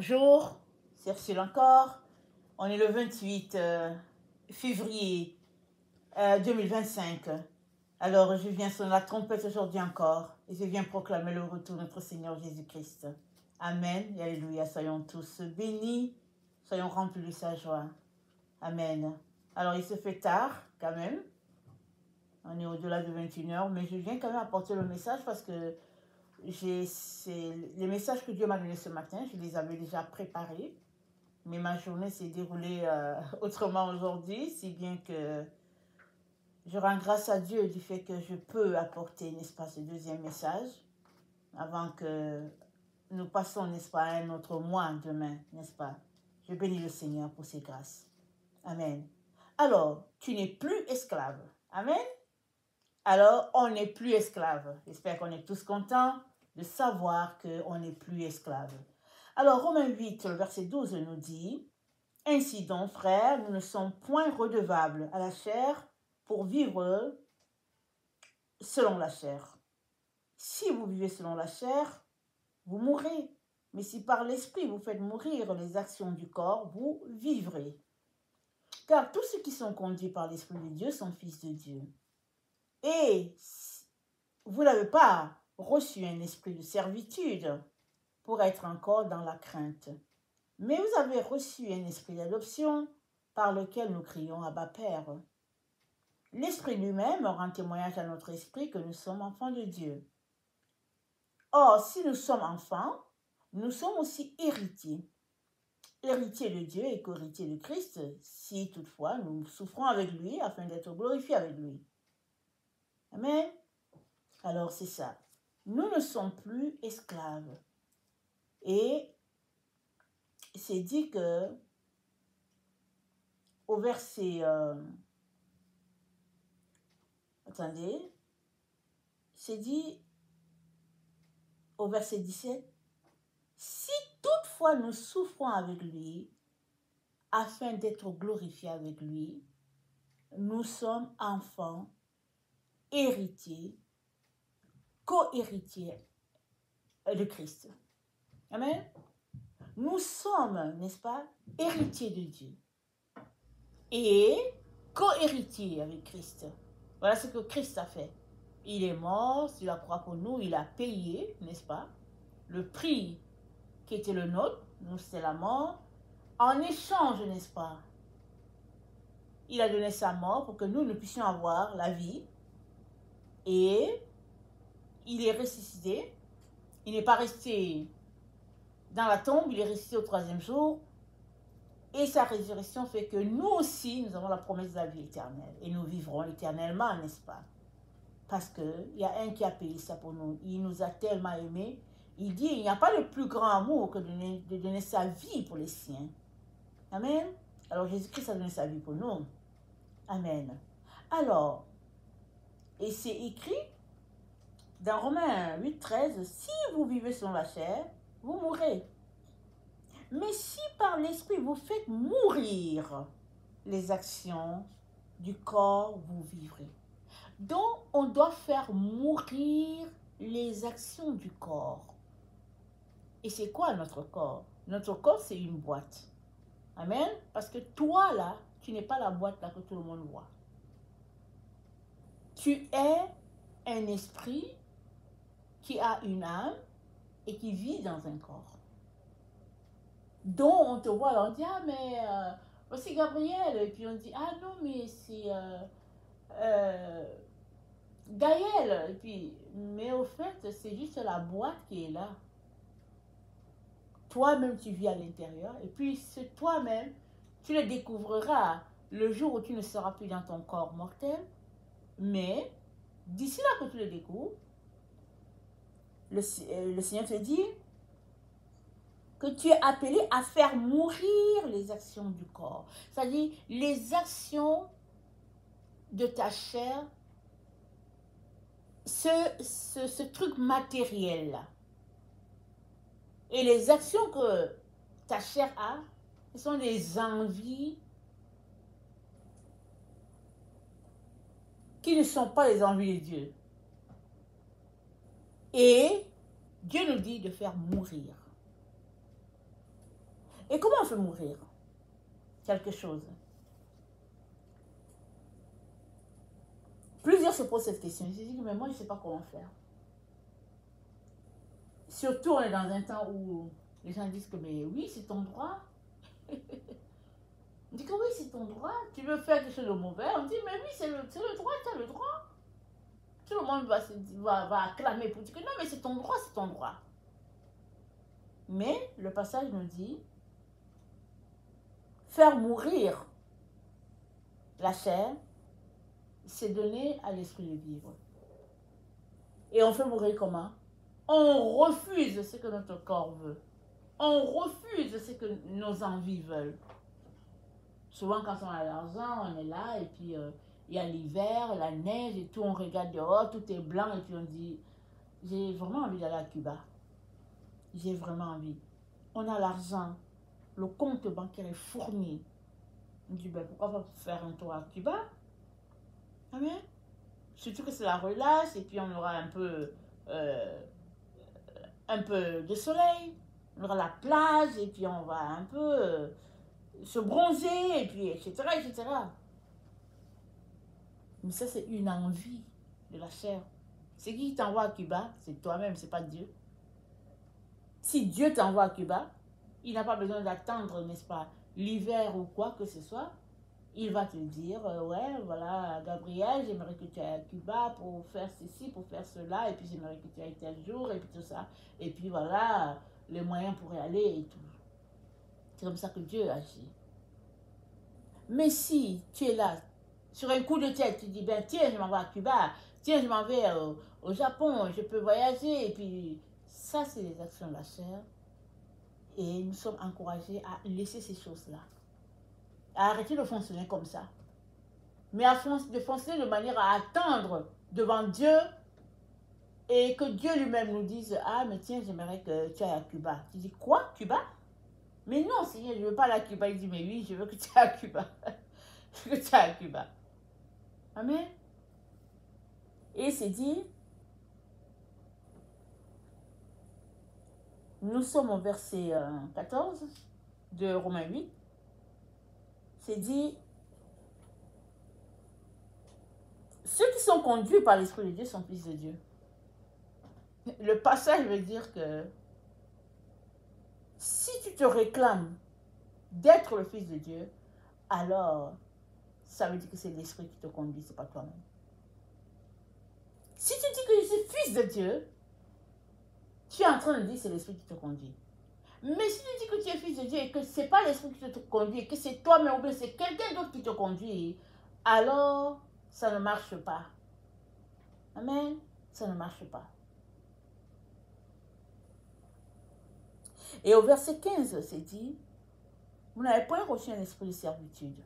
Bonjour, c'est Ursule encore. On est le 28 février 2025. Alors, je viens sonner la trompette aujourd'hui encore et je viens proclamer le retour de notre Seigneur Jésus-Christ. Amen et Alléluia. Soyons tous bénis, soyons remplis de sa joie. Amen. Alors, il se fait tard quand même. On est au-delà de 21h, mais je viens quand même apporter le message parce que les messages que Dieu m'a donnés ce matin, je les avais déjà préparés. Mais ma journée s'est déroulée autrement aujourd'hui, si bien que je rends grâce à Dieu du fait que je peux apporter, n'est-ce pas, ce deuxième message avant que nous passons, n'est-ce pas, à un autre mois demain, n'est-ce pas. Je bénis le Seigneur pour ses grâces. Amen. Alors, tu n'es plus esclave. Amen. Alors, on n'est plus esclave. J'espère qu'on est tous contents de savoir qu'on n'est plus esclave. Alors, Romains 8, le verset 12 nous dit « Ainsi donc, frères, nous ne sommes point redevables à la chair pour vivre selon la chair. Si vous vivez selon la chair, vous mourrez. Mais si par l'esprit vous faites mourir les actions du corps, vous vivrez. Car tous ceux qui sont conduits par l'Esprit de Dieu sont fils de Dieu. Et vous n'avez pas reçu un esprit de servitude pour être encore dans la crainte. Mais vous avez reçu un esprit d'adoption par lequel nous crions Abba Père. L'Esprit lui-même rend témoignage à notre esprit que nous sommes enfants de Dieu. Or, si nous sommes enfants, nous sommes aussi héritiers. Héritiers de Dieu et co-héritiers de Christ, si toutefois nous souffrons avec lui afin d'être glorifiés avec lui. Amen. Alors c'est ça. Nous ne sommes plus esclaves. Et c'est dit que au verset... attendez. C'est dit au verset 17. Si toutefois nous souffrons avec lui, afin d'être glorifiés avec lui, nous sommes enfants, héritiers, co-héritiers de Christ. Amen. Nous sommes, n'est-ce pas, héritiers de Dieu et co-héritiers avec Christ. Voilà ce que Christ a fait. Il est mort sur la croix pour nous, il a payé, n'est-ce pas, le prix qui était le nôtre, nous c'est la mort. En échange, n'est-ce pas, il a donné sa mort pour que nous puissions avoir la vie. Et il est ressuscité. Il n'est pas resté dans la tombe, il est ressuscité au 3e jour. Et sa résurrection fait que nous aussi, nous avons la promesse de la vie éternelle. Et nous vivrons éternellement, n'est-ce pas? Parce qu'il y a un qui a payé ça pour nous. Il nous a tellement aimés. Il dit, il n'y a pas de plus grand amour que de donner sa vie pour les siens. Amen. Alors Jésus-Christ a donné sa vie pour nous. Amen. Alors, et c'est écrit dans Romains 8, 13, si vous vivez selon la chair, vous mourrez. Mais si par l'esprit vous faites mourir les actions du corps, vous vivrez. Donc, on doit faire mourir les actions du corps. Et c'est quoi notre corps? Notre corps, c'est une boîte. Amen. Parce que toi, là, tu n'es pas la boîte là que tout le monde voit. Tu es un esprit qui a une âme et qui vit dans un corps. Donc, on te voit, alors on dit, ah, mais voici Gabriel. Et puis on dit, ah non, mais c'est Gaël. Et puis, mais au fait, c'est juste la boîte qui est là. Toi-même, tu vis à l'intérieur. Et puis, toi-même, tu le découvriras le jour où tu ne seras plus dans ton corps mortel. Mais, d'ici là que tu le découvres, le Seigneur te dit que tu es appelé à faire mourir les actions du corps. C'est-à-dire les actions de ta chair, ce truc matériel-là. Et les actions que ta chair a, ce sont des envies qui ne sont pas les envies de Dieu. Et Dieu nous dit de faire mourir. Et comment on fait mourir quelque chose? Plusieurs se posent cette question. Je dis, mais moi, je ne sais pas comment faire. Surtout, on est dans un temps où les gens disent que, mais oui, c'est ton droit. On dit que oui, c'est ton droit. Tu veux faire quelque chose de mauvais. On dit, mais oui, c'est le droit, tu as le droit. Tout le monde va acclamer pour dire que non, mais c'est ton droit, c'est ton droit. Mais le passage nous dit, faire mourir la chair, c'est donner à l'esprit de vivre. Et on fait mourir comment? On refuse ce que notre corps veut. On refuse ce que nos envies veulent. Souvent, quand on a l'argent, on est là, et puis il y a l'hiver, la neige, et tout, on regarde dehors, tout est blanc, et puis on dit, j'ai vraiment envie d'aller à Cuba. J'ai vraiment envie. On a l'argent, le compte bancaire est fourni. On dit, ben, pourquoi pas faire un tour à Cuba? Amen. Surtout que c'est la relâche, et puis on aura un peu de soleil, on aura la plage, et puis on va un peu se bronzer, et puis etc., etc. Mais ça, c'est une envie de la chair. C'est qui t'envoie à Cuba? C'est toi-même, c'est pas Dieu. Si Dieu t'envoie à Cuba, il n'a pas besoin d'attendre, n'est-ce pas, l'hiver ou quoi que ce soit. Il va te dire, ouais, voilà, Gabriel, j'aimerais que tu ailles à Cuba pour faire ceci, pour faire cela, et puis j'aimerais que tu ailles tel jour, et puis tout ça. Et puis voilà, les moyens pour y aller et tout. C'est comme ça que Dieu agit. Mais si tu es là, sur un coup de tête, tu dis, ben tiens, je m'en vais à Cuba, tiens, je m'en vais au Japon, je peux voyager, et puis ça, c'est les actions de la chair. Et nous sommes encouragés à laisser ces choses-là, à arrêter de fonctionner comme ça, mais de fonctionner de manière à attendre devant Dieu et que Dieu lui-même nous dise, ah, mais tiens, j'aimerais que tu ailles à Cuba. Tu dis, quoi, Cuba? Mais non, Seigneur, je ne veux pas aller à Cuba. Il dit, mais oui, je veux que tu ailles à Cuba. Je veux que tu ailles à Cuba. Amen. Et c'est dit, nous sommes au verset 14 de Romains 8. C'est dit, ceux qui sont conduits par l'Esprit de Dieu sont fils de Dieu. Le passage veut dire que si tu te réclames d'être le fils de Dieu, alors ça veut dire que c'est l'Esprit qui te conduit, ce n'est pas toi-même. Si tu dis que je suis fils de Dieu, tu es en train de dire que c'est l'Esprit qui te conduit. Mais si tu dis que tu es fils de Dieu et que ce n'est pas l'Esprit qui te conduit, que c'est toi-même ou bien c'est quelqu'un d'autre qui te conduit, alors ça ne marche pas. Amen. Ça ne marche pas. Et au verset 15, c'est dit, vous n'avez point reçu un esprit de servitude.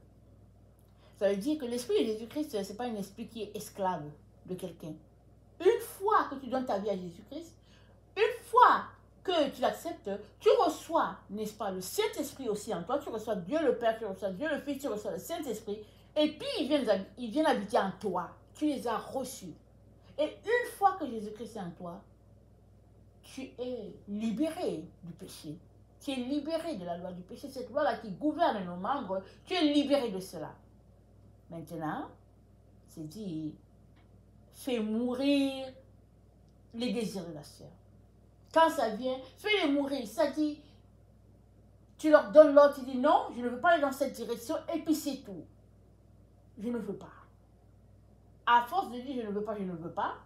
Ça veut dire que l'esprit de Jésus-Christ, ce n'est pas un esprit qui est esclave de quelqu'un. Une fois que tu donnes ta vie à Jésus-Christ, une fois que tu l'acceptes, tu reçois, n'est-ce pas, le Saint-Esprit aussi en toi. Tu reçois Dieu le Père, tu reçois Dieu le Fils, tu reçois le Saint-Esprit. Et puis, ils viennent habiter en toi. Tu les as reçus. Et une fois que Jésus-Christ est en toi, tu es libéré du péché. Tu es libéré de la loi du péché. Cette loi-là qui gouverne nos membres, tu es libéré de cela. Maintenant, c'est dit, fais mourir les désirs de la chair. Quand ça vient, fais-les mourir. Ça dit, tu leur donnes l'ordre, tu dis non, je ne veux pas aller dans cette direction, et puis c'est tout. Je ne veux pas. À force de dire je ne veux pas,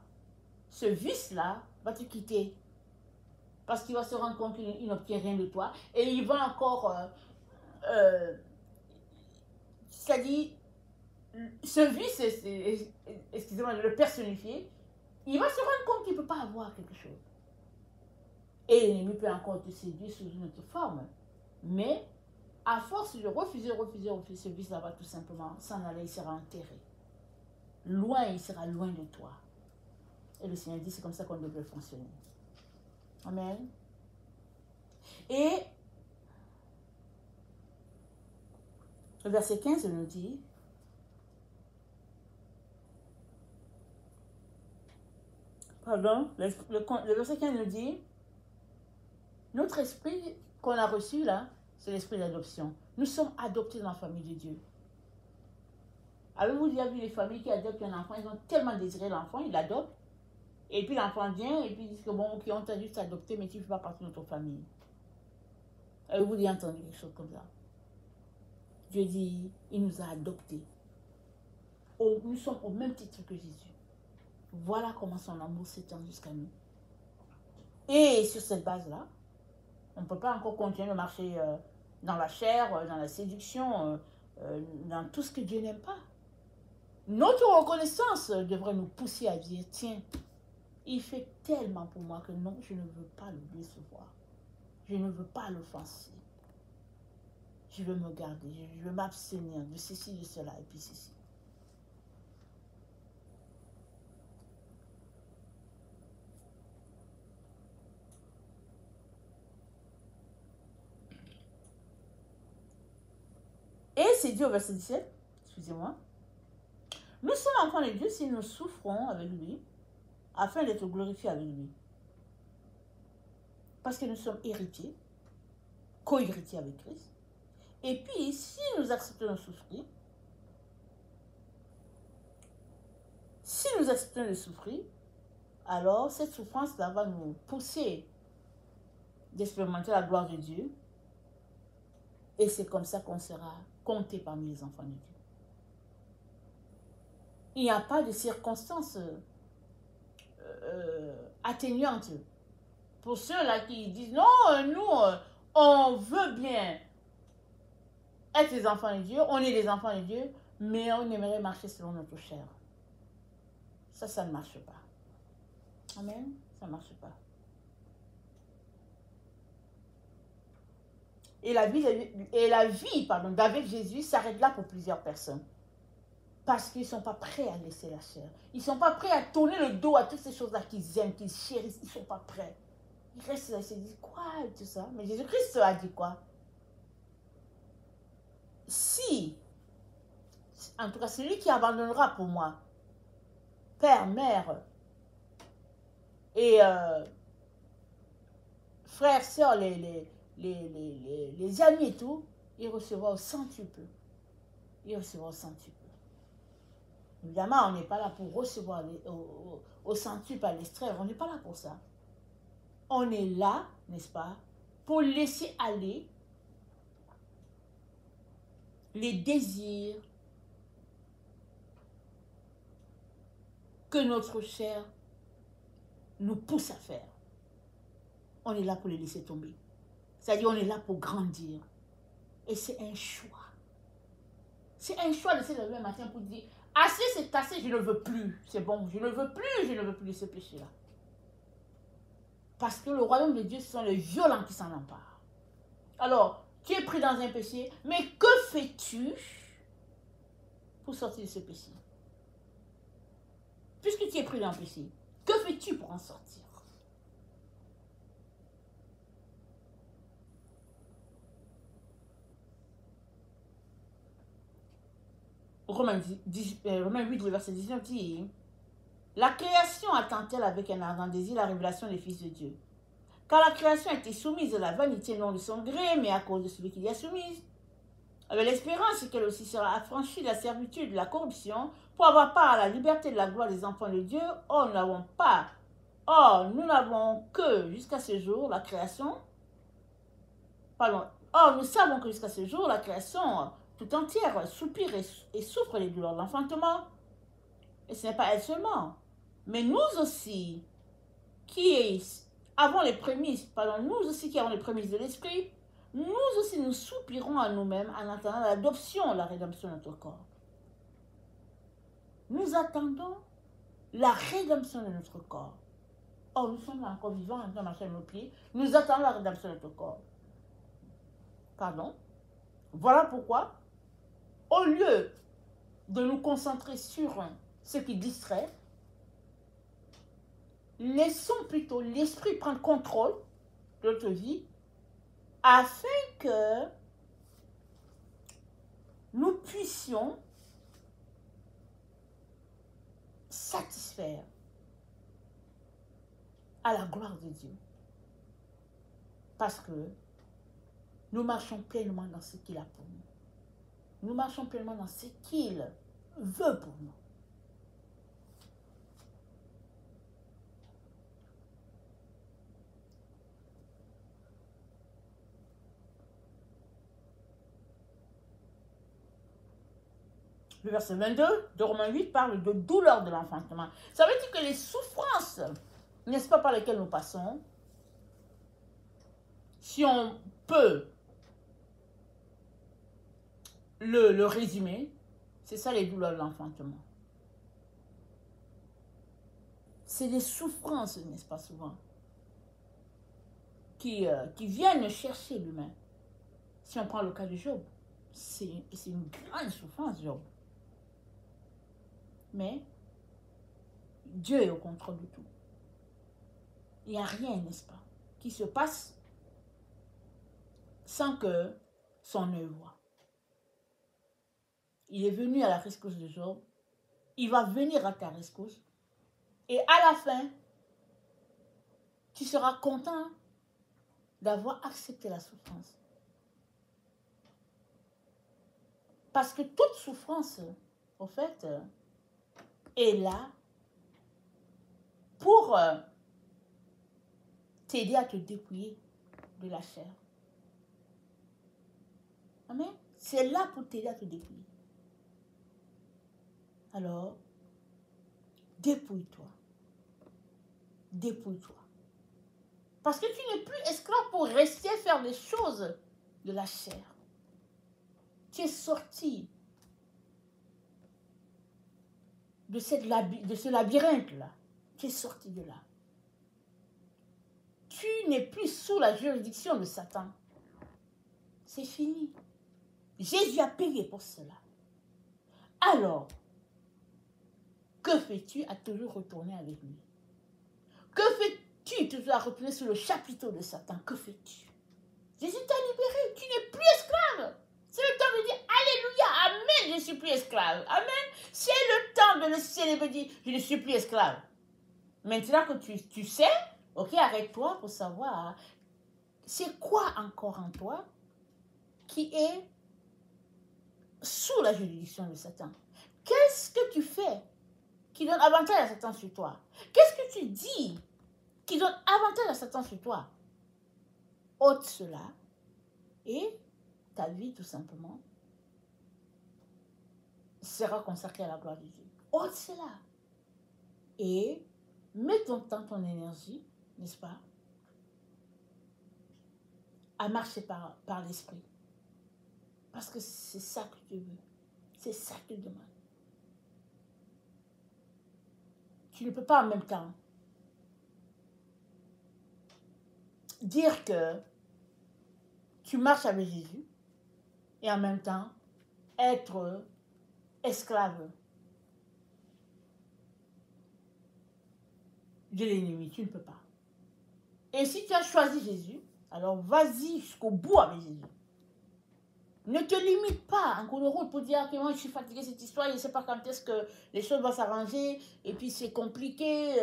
ce vice-là va te quitter. Parce qu'il va se rendre compte qu'il n'obtient rien de toi. Et il va encore, c'est-à-dire, ce vice, excusez-moi de le personnifier, il va se rendre compte qu'il ne peut pas avoir quelque chose. Et l'ennemi peut encore te séduire sous une autre forme. Mais, à force de refuser, ce vice-là va tout simplement s'en aller, il sera enterré. Loin, il sera loin de toi. Et le Seigneur dit, c'est comme ça qu'on devrait fonctionner. Amen. Et le verset 15 nous dit, le verset 15 nous dit, notre esprit qu'on a reçu là, C'est l'esprit d'adoption. Nous sommes adoptés dans la famille de Dieu. Avez-vous déjà vu les familles qui adoptent un enfant? Ils ont tellement désiré l'enfant, ils l'adoptent. Et puis l'enfant vient et puis ils disent que bon, ok, on t'a juste adopté, mais tu ne fais pas partie de notre famille. Avez-vous déjà entendu quelque chose comme ça? Dieu dit, il nous a adoptés. Nous sommes au même titre que Jésus. Voilà comment son amour s'étend jusqu'à nous. Et sur cette base-là, on ne peut pas encore continuer de marcher dans la chair, dans la séduction, dans tout ce que Dieu n'aime pas. Notre reconnaissance devrait nous pousser à dire, tiens, il fait tellement pour moi que non, je ne veux pas le décevoir. Je ne veux pas l'offenser. Je veux me garder, je veux m'abstenir de ceci, de cela, et puis ceci. Et c'est dit au verset 17, excusez-moi, nous sommes enfants de Dieu si nous souffrons avec lui, afin d'être glorifiés avec lui. Parce que nous sommes héritiers, co-héritiers avec Christ. Et puis, si nous acceptons de souffrir, alors cette souffrance-là va nous pousser d'expérimenter la gloire de Dieu. Et c'est comme ça qu'on sera compté parmi les enfants de Dieu. Il n'y a pas de circonstances atténuantes. Pour ceux-là qui disent, non, nous, on veut bien être les enfants de Dieu, on est les enfants de Dieu, mais on aimerait marcher selon notre chair. Ça ne marche pas. Amen. Ça ne marche pas. Et la vie d'avec Jésus s'arrête là pour plusieurs personnes. Parce qu'ils ne sont pas prêts à laisser la chair. Ils ne sont pas prêts à tourner le dos à toutes ces choses-là qu'ils aiment, qu'ils chérissent. Ils ne sont pas prêts. Ils restent là, ils se disent, quoi, tout ça? Mais Jésus-Christ a dit quoi? Si, en tout cas, celui qui abandonnera pour moi, père, mère, et frères, sœurs, les amis et tout, il recevra au centuple. Il recevra au centuple. Évidemment, on n'est pas là pour recevoir au centuple à l'extrême. On n'est pas là pour ça. On est là, n'est-ce pas, pour laisser aller les désirs que notre chair nous pousse à faire. On est là pour les laisser tomber. C'est-à-dire, on est là pour grandir. Et c'est un choix. C'est un choix de se lever le matin pour dire, assez, c'est assez, je ne veux plus. C'est bon, je ne veux plus de ce péché-là. Parce que le royaume de Dieu, ce sont les violents qui s'en emparent. Alors, tu es pris dans un péché, mais que fais-tu pour sortir de ce péché? Puisque tu es pris dans le péché, que fais-tu pour en sortir? Romains 8, le verset 19 dit, la création attend-elle avec un ardent désir la révélation des fils de Dieu? Car la création a été soumise à la vanité non de son gré, mais à cause de celui qui l'y a soumise. Avec l'espérance qu'elle aussi sera affranchie de la servitude, de la corruption, pour avoir part à la liberté de la gloire des enfants de Dieu. Or, nous n'avons que jusqu'à ce jour la création, or nous savons que jusqu'à ce jour la création tout entière soupire et souffre les douleurs de l'enfantement. Et ce n'est pas elle seulement, mais nous aussi qui avons les prémices, de l'esprit, nous aussi nous soupirons à nous-mêmes en attendant l'adoption, la rédemption de notre corps. Nous attendons la rédemption de notre corps. Or, nous sommes là encore vivants, en train de marcher à nos pieds. Nous attendons la rédemption de notre corps. Pardon. Voilà pourquoi, au lieu de nous concentrer sur ce qui distrait, laissons plutôt l'esprit prendre contrôle de notre vie afin que nous puissions satisfaire à la gloire de Dieu. Parce que nous marchons pleinement dans ce qu'il a pour nous. Nous marchons pleinement dans ce qu'il veut pour nous. Le verset 22 de Romains 8 parle de douleur de l'enfantement. Ça veut dire que les souffrances, n'est-ce pas, par lesquelles nous passons, si on peut le résumer, c'est ça les douleurs de l'enfantement. C'est des souffrances, n'est-ce pas, souvent, qui viennent chercher l'humain. Si on prend le cas de Job, c'est une grande souffrance, Job. Mais Dieu est au contrôle de tout. Il n'y a rien, n'est-ce pas, qui se passe sans que son œil voie. Il est venu à la rescousse de Job. Il va venir à ta rescousse. Et à la fin, tu seras content d'avoir accepté la souffrance. Parce que toute souffrance, au fait, est là pour t'aider à te dépouiller de la chair. Amen. C'est là pour t'aider à te dépouiller. Alors, dépouille-toi. Dépouille-toi. Parce que tu n'es plus esclave pour rester faire des choses de la chair. Tu es sorti de ce labyrinthe-là. Tu es sorti de là. Tu n'es plus sous la juridiction de Satan. C'est fini. Jésus a payé pour cela. Alors, que fais-tu à toujours retourner avec lui? Que fais-tu toujours à retourner sur le chapiteau de Satan? Que fais-tu? Jésus t'a libéré. Tu n'es plus esclave. C'est le temps de dire Alléluia, Amen, je ne suis plus esclave. Amen. C'est le temps de le célébrer, dire je ne suis plus esclave. Maintenant que tu sais, ok, arrête-toi pour savoir c'est quoi encore en toi qui est sous la juridiction de Satan. Qu'est-ce que tu fais qui donne avantage à Satan sur toi? Qu'est-ce que tu dis qui donne avantage à Satan sur toi? Ôte cela et ta vie, tout simplement, sera consacrée à la gloire de Dieu. Ôte cela. Et mets ton temps, ton énergie, n'est-ce pas, à marcher par l'esprit. Parce que c'est ça que Dieu veut. C'est ça qu'il demande. Tu ne peux pas en même temps dire que tu marches avec Jésus et en même temps être esclave de l'ennemi. Tu ne peux pas. Et si tu as choisi Jésus, alors vas-y jusqu'au bout avec Jésus. Ne te limite pas en cours de route pour dire que moi je suis fatiguée de cette histoire, je ne sais pas quand est-ce que les choses vont s'arranger et puis c'est compliqué.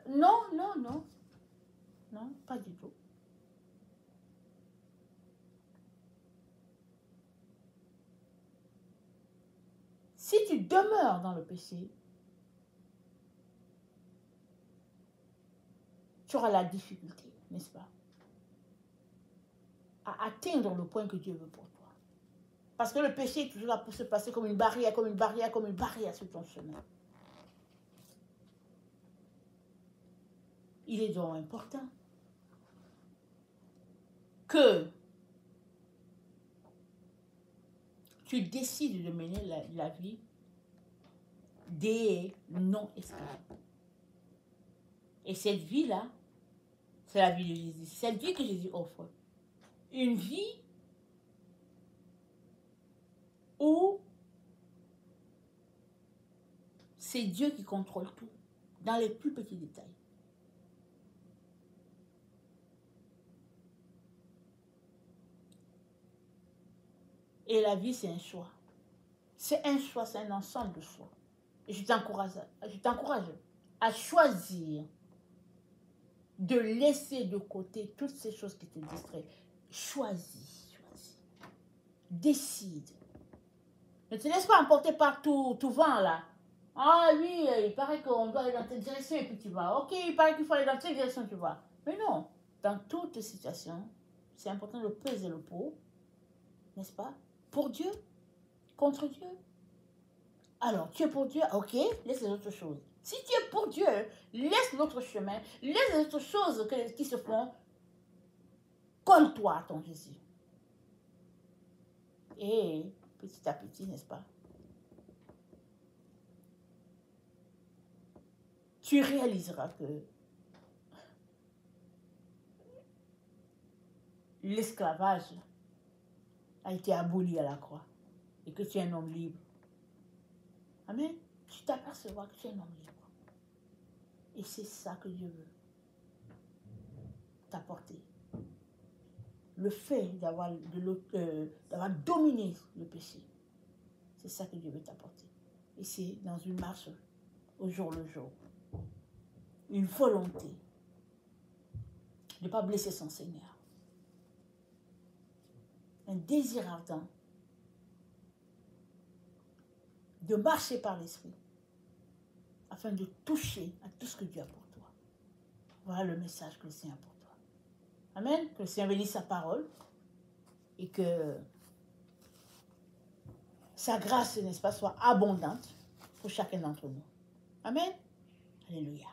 Non, non, non. Non, pas du tout. Si tu demeures dans le péché, tu auras la difficulté, n'est-ce pas, à atteindre le point que Dieu veut pour toi. Parce que le péché est toujours là pour se passer comme une barrière, comme une barrière, comme une barrière sur ton chemin. Il est donc important que tu décides de mener la vie des non-esclaves. Et cette vie-là, c'est la vie de Jésus. C'est cette vie que Jésus offre. Une vie où c'est Dieu qui contrôle tout, dans les plus petits détails. Et la vie, c'est un choix. C'est un choix, c'est un ensemble de choix. Et je t'encourage à choisir de laisser de côté toutes ces choses qui te distraient. Choisis. Décide. Ne te laisse pas emporter par tout vent là. Ah oui, il paraît qu'on doit aller dans telle direction et puis tu vas. Ok, il paraît qu'il faut aller dans telle direction, tu vas. Mais non, dans toute situation, c'est important de peser le pour, n'est-ce pas? Pour Dieu, contre Dieu. Alors, tu es pour Dieu, ok, laisse les autres choses. Si tu es pour Dieu, laisse l'autre chemin, laisse les autres choses qui se font. Colle-toi à ton Jésus. Et petit à petit, n'est-ce pas? Tu réaliseras que l'esclavage a été aboli à la croix et que tu es un homme libre. Amen. Tu t'apercevras que tu es un homme libre. Et c'est ça que Dieu veut t'apporter. Le fait d'avoir dominé le péché, c'est ça que Dieu veut t'apporter. Et c'est dans une marche au jour le jour. Une volonté de ne pas blesser son Seigneur. Un désir ardent de marcher par l'Esprit afin de toucher à tout ce que Dieu a pour toi. Voilà le message que le Seigneur a pour toi. Amen. Que le Seigneur bénisse sa parole et que sa grâce, n'est-ce pas, soit abondante pour chacun d'entre nous. Amen. Alléluia.